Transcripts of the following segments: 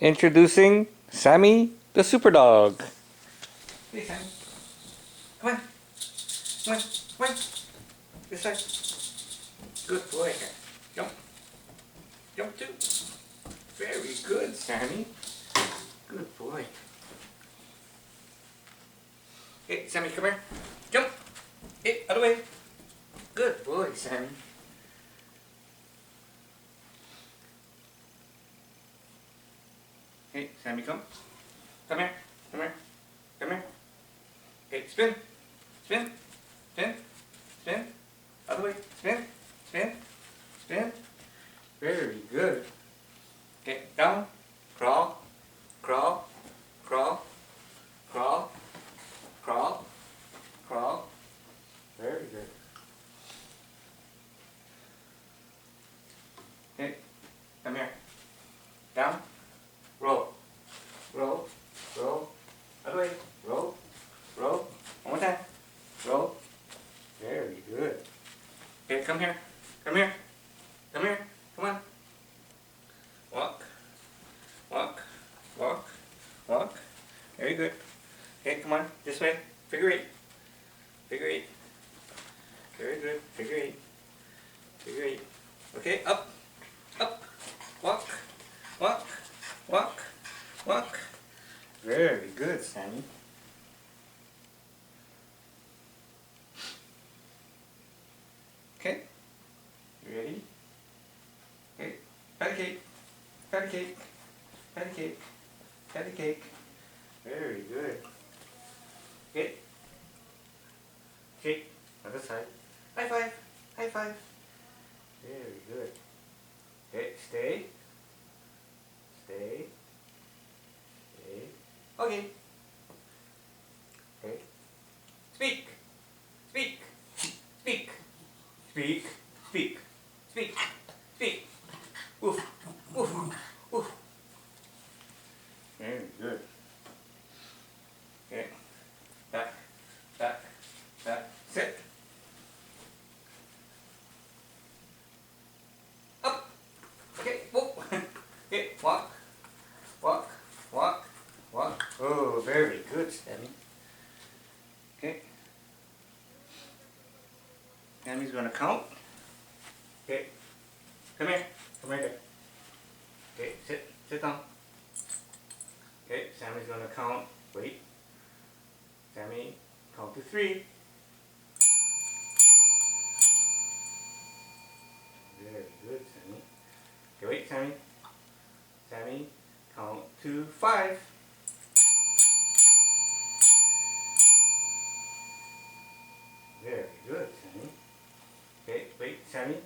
Introducing Sammy the Super Dog. Hey Sammy, come on, come on, come on, this side. Good boy. Jump, jump too. Very good, Sammy. Good boy. Hey Sammy, come here. Jump. Hey, out of the way. Good boy, Sammy. Hey, Sammy, come. Come here. Come here. Come here. Okay, spin. Spin. Spin. Spin. Other way. Spin. Spin. Spin. Very good. Okay, down. Crawl. Crawl. Crawl. Crawl. Crawl. Crawl. Very good. Okay, come here. Down. Roll. Roll. Roll. Other way. Roll. Roll. One more time. Roll. Very good. Okay, come here. Come here. Come here. Come on. Walk. Walk. Walk. Walk. Very good. Okay, come on. This way. Figure eight. Figure eight. Very good. Figure eight. Figure eight. Okay, up. Up. Walk. Walk. Walk. Walk. Very good, Sammy. Okay. You ready? Okay. Patty cake. Patty cake. Patty cake. Patty cake. Very good. Okay. Okay. Other side. High five. High five. Very good. Okay. Stay. Stay. Stay. Okay. Okay. Speak. Speak. Speak. Speak. Speak. Speak. Speak. Woof. Woof. Woof. Very good. Okay. Back. Back. Back. Sit. Up. Okay. Whoa. Okay. Walk. Walk. Walk. Walk. Oh, very good, Sammy. Okay. Sammy's gonna count. Okay. Come here. Come right there. Okay. Sit. Sit down. Okay. Sammy's gonna count. Wait. Sammy, count to 3. Very good, Sammy. Okay, wait, Sammy. Sammy, count to 5. Very good, Sammy. Okay, wait, Sammy.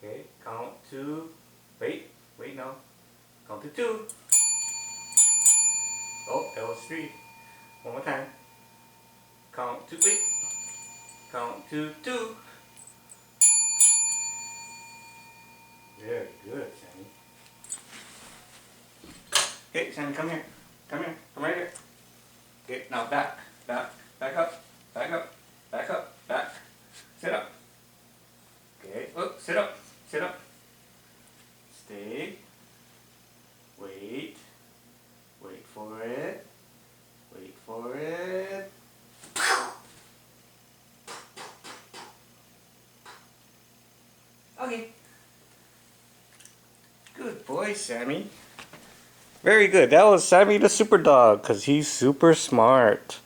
Okay, count to, wait now. Count to 2. Oh, that was 3. One more time. Count to, wait. Count to 2. Very good, Sammy. Okay, Sammy, come here. Come here. Come right here. Okay, now back. Back. Back up. Back up. Back up. Back. Sit up. Okay. Oh, sit up. Sit up. Stay. Wait. Wait for it. Wait for it. Okay. Good boy, Sammy. Very good. That was Sammy the Super Dog, because he's super smart.